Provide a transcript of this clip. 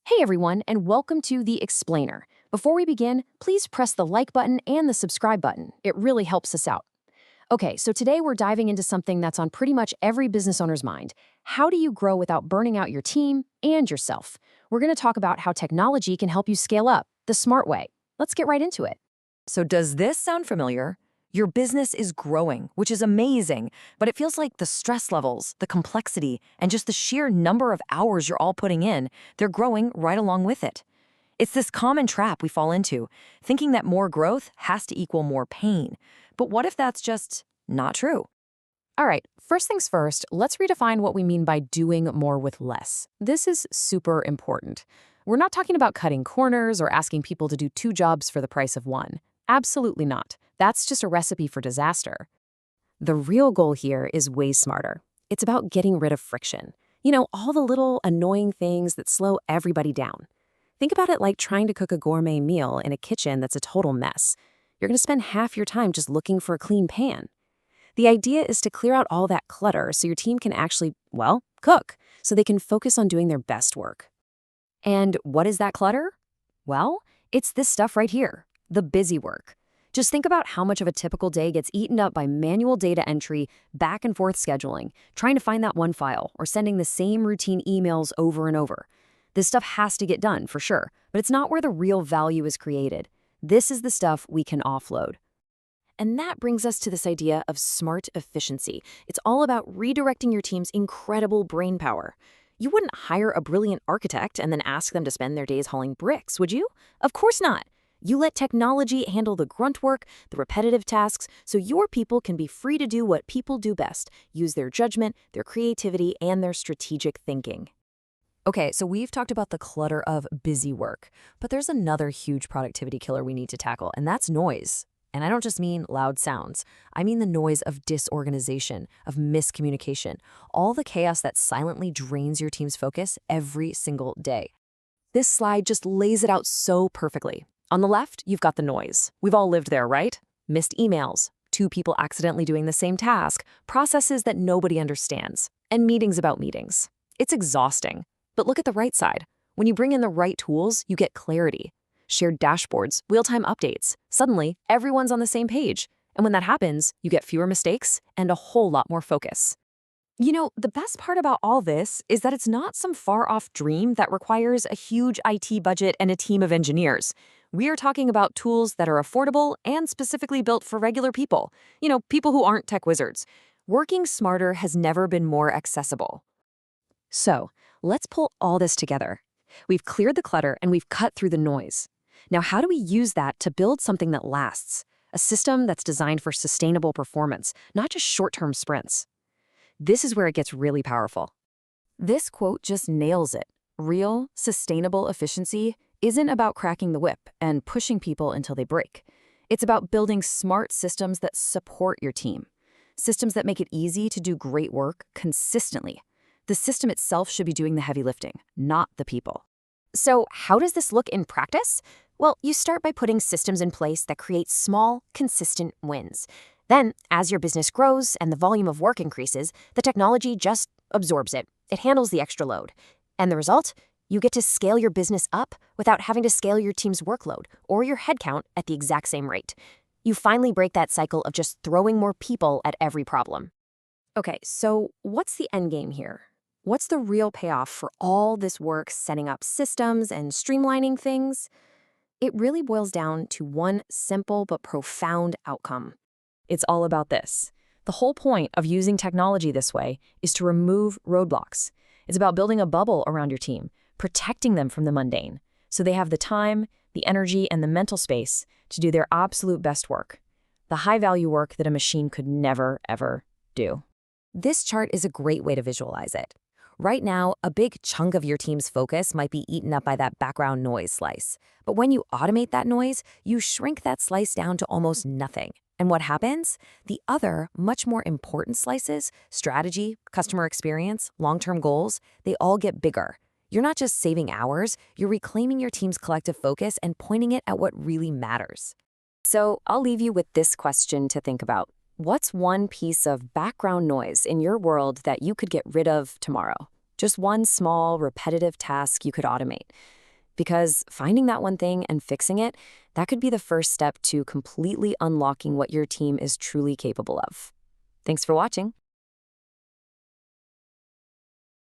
Hey everyone, and welcome to The Explainer. Before we begin, please press the like button and the subscribe button. It really helps us out. Okay, so today we're diving into something that's on pretty much every business owner's mind. How do you grow without burning out your team and yourself? We're going to talk about how technology can help you scale up the smart way. Let's get right into it. So does this sound familiar? Your business is growing, which is amazing, but it feels like the stress levels, the complexity, and just the sheer number of hours you're all putting in, they're growing right along with it. It's this common trap we fall into, thinking that more growth has to equal more pain. But what if that's just not true? All right, first things first, let's redefine what we mean by doing more with less. This is super important. We're not talking about cutting corners or asking people to do two jobs for the price of one. Absolutely not. That's just a recipe for disaster. The real goal here is way smarter. It's about getting rid of friction. All the little annoying things that slow everybody down. Think about it like trying to cook a gourmet meal in a kitchen that's a total mess. You're going to spend half your time just looking for a clean pan. The idea is to clear out all that clutter so your team can actually, cook, so they can focus on doing their best work. And what is that clutter? Well, it's this stuff right here, the busy work. Just think about how much of a typical day gets eaten up by manual data entry, back and forth scheduling, trying to find that one file, or sending the same routine emails over and over. This stuff has to get done, for sure, but it's not where the real value is created. This is the stuff we can offload. And that brings us to this idea of smart efficiency. It's all about redirecting your team's incredible brain power. You wouldn't hire a brilliant architect and then ask them to spend their days hauling bricks, would you? Of course not. You let technology handle the grunt work, the repetitive tasks, so your people can be free to do what people do best, use their judgment, their creativity, and their strategic thinking. Okay, so we've talked about the clutter of busy work, but there's another huge productivity killer we need to tackle, and that's noise. And I don't just mean loud sounds. I mean the noise of disorganization, of miscommunication, all the chaos that silently drains your team's focus every single day. This slide just lays it out so perfectly. On the left, you've got the noise. We've all lived there, right? Missed emails, two people accidentally doing the same task, processes that nobody understands, and meetings about meetings. It's exhausting. But look at the right side. When you bring in the right tools, you get clarity. Shared dashboards, real-time updates. Suddenly, everyone's on the same page. And when that happens, you get fewer mistakes and a whole lot more focus. The best part about all this is that it's not some far-off dream that requires a huge IT budget and a team of engineers. We are talking about tools that are affordable and specifically built for regular people. People who aren't tech wizards. Working smarter has never been more accessible. So, let's pull all this together. We've cleared the clutter and we've cut through the noise. Now, how do we use that to build something that lasts? A system that's designed for sustainable performance, not just short-term sprints. This is where it gets really powerful. This quote just nails it. Real, sustainable efficiency isn't about cracking the whip and pushing people until they break. It's about building smart systems that support your team. Systems that make it easy to do great work consistently. The system itself should be doing the heavy lifting, not the people. So how does this look in practice? Well, you start by putting systems in place that create small, consistent wins. Then, as your business grows and the volume of work increases, the technology just absorbs it. It handles the extra load. And the result? You get to scale your business up without having to scale your team's workload or your headcount at the exact same rate. You finally break that cycle of just throwing more people at every problem. Okay, so what's the end game here? What's the real payoff for all this work setting up systems and streamlining things? It really boils down to one simple but profound outcome. It's all about this. The whole point of using technology this way is to remove roadblocks. It's about building a bubble around your team, protecting them from the mundane, so they have the time, the energy, and the mental space to do their absolute best work, the high-value work that a machine could never, ever do. This chart is a great way to visualize it. Right now, a big chunk of your team's focus might be eaten up by that background noise slice. But when you automate that noise, you shrink that slice down to almost nothing. And what happens? The other, much more important slices, strategy, customer experience, long-term goals, they all get bigger. You're not just saving hours, you're reclaiming your team's collective focus and pointing it at what really matters. So I'll leave you with this question to think about. What's one piece of background noise in your world that you could get rid of tomorrow? Just one small, repetitive task you could automate. Because finding that one thing and fixing it, that could be the first step to completely unlocking what your team is truly capable of. Thanks for watching.